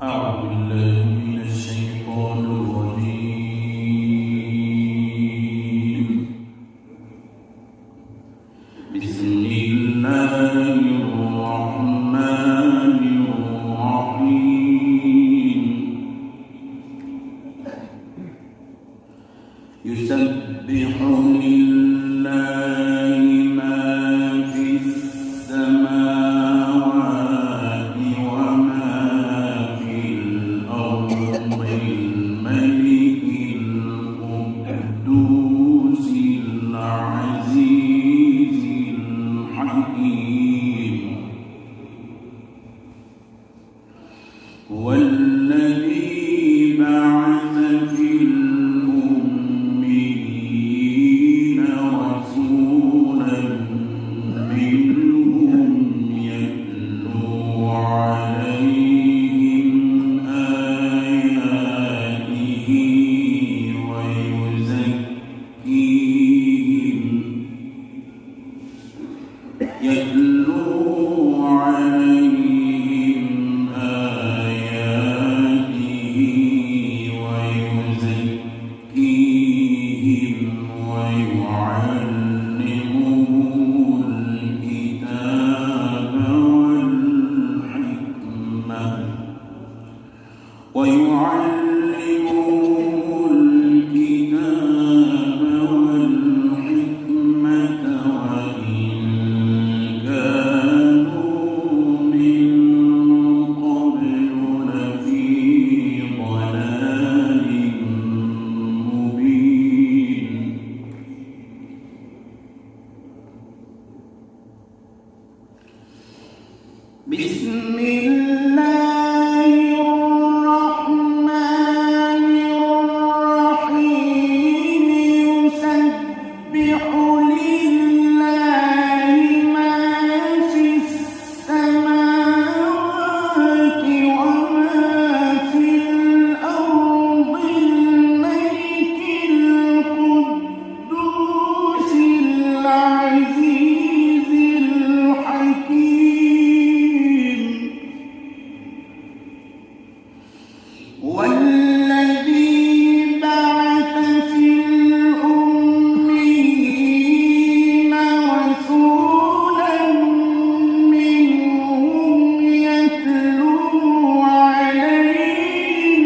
أعوذ بالله من الشيطان الرجيم. بسم الله الرحمن الرحيم. يسبح لله ما في السماوات وما في الأرض الملك القدوس العزيز الحكيم. هو الذي بعث في الأميين رسولا منهم يتلو عليهم آياته ويزكيهم ويعلمهم الكتاب والحكمة وإن كانوا من قبل لفي ضلال مبين. بسم الله الرحمن الرحيم. يسبح لله ما في السماوات وما في الأرض الملك القدوس العزيز الحكيم. والذي بعث في الأميين رسولا منهم يتلو عليهم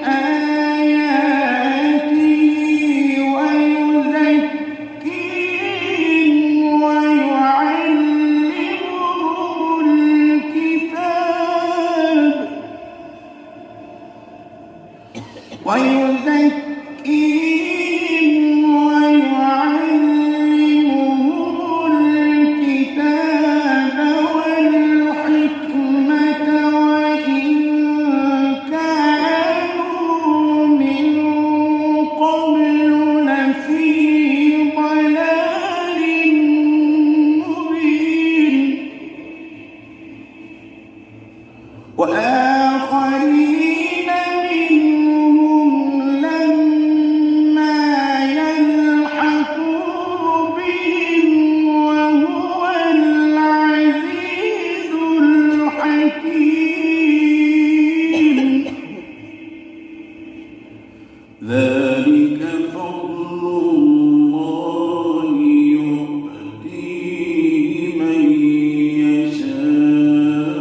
آياته ويزكيهم ويعلمهم الكتاب والحكمة وإن كانوا من قبل لفي ضلال مبين. وآخرين منهم لما يلحقوا بهم وهو العزيز الحكيم. ذلك فضل الله يؤتيه من يشاء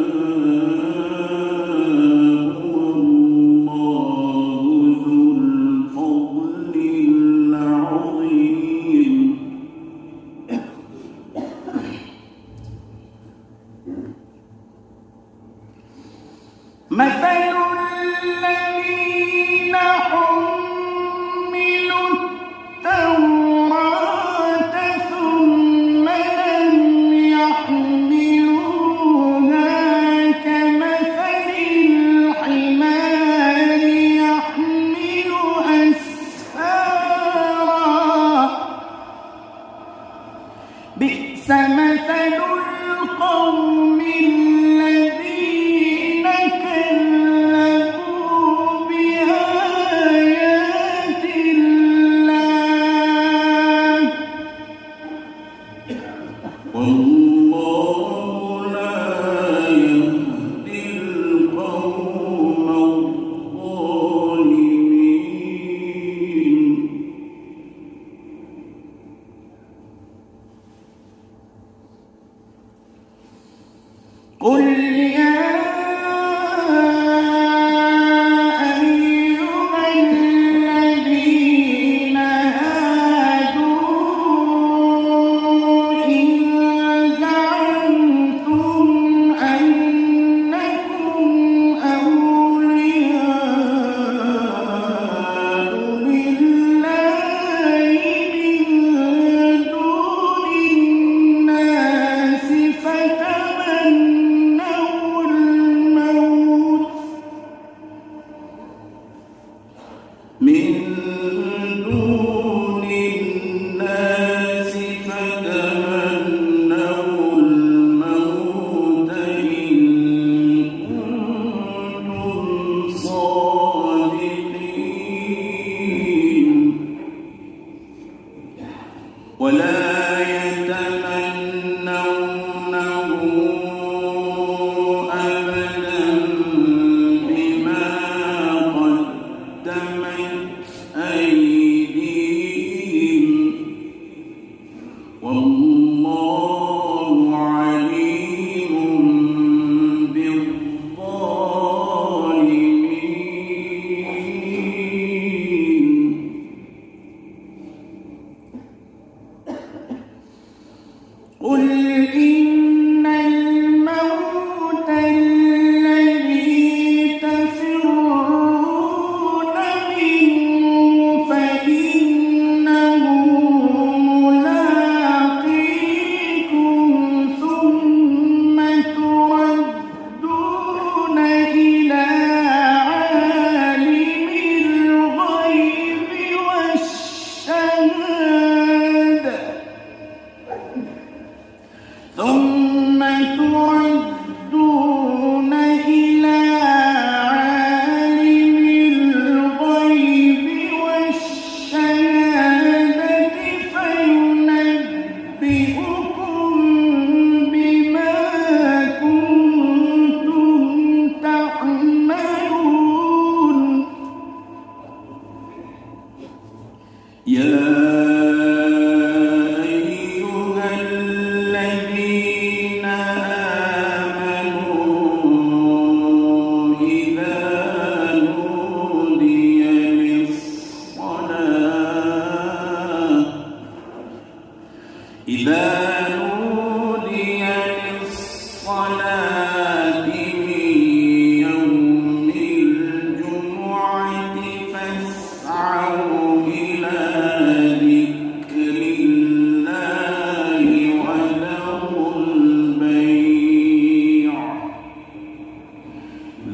والله ذو الفضل العظيم. مثل الذين حملوا التوراة ثم لم يحملوها كمثل الحمار يحمل أسفارا. بئس مثل القوم الذين كذبوا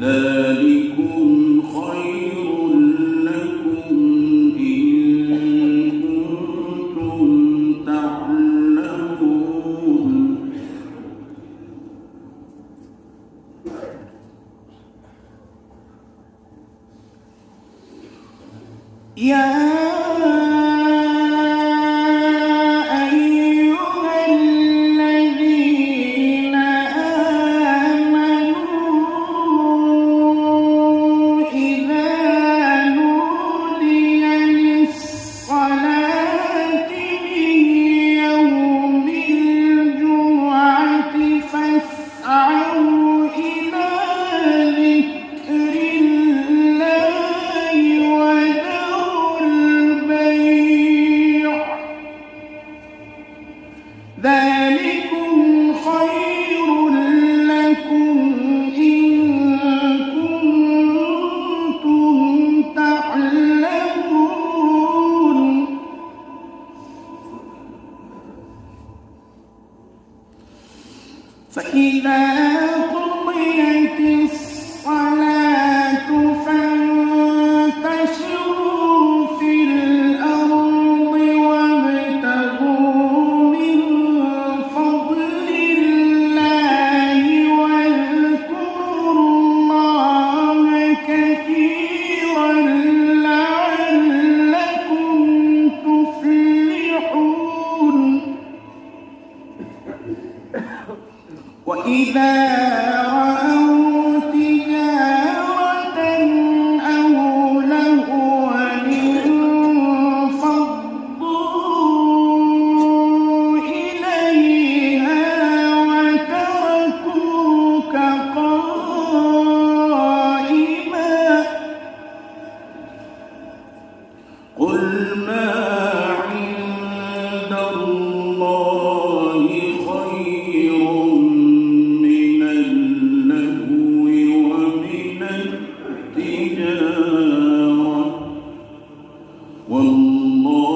ذلكم خير لكم إن كنتم تعلمون يا ذلكم خير لكم إن كنتم تعلمون فإذا قضيت الصلاة فانتشروا في الأرض وابتغوا من فضل الله واذكروا الله كثيرا لعلكم تفلحون وإذا رأوا تجارة أو لهوا انفضوا إليها وتركوك قائما قل ما عند الله خير من اللهو ومن التجارة والله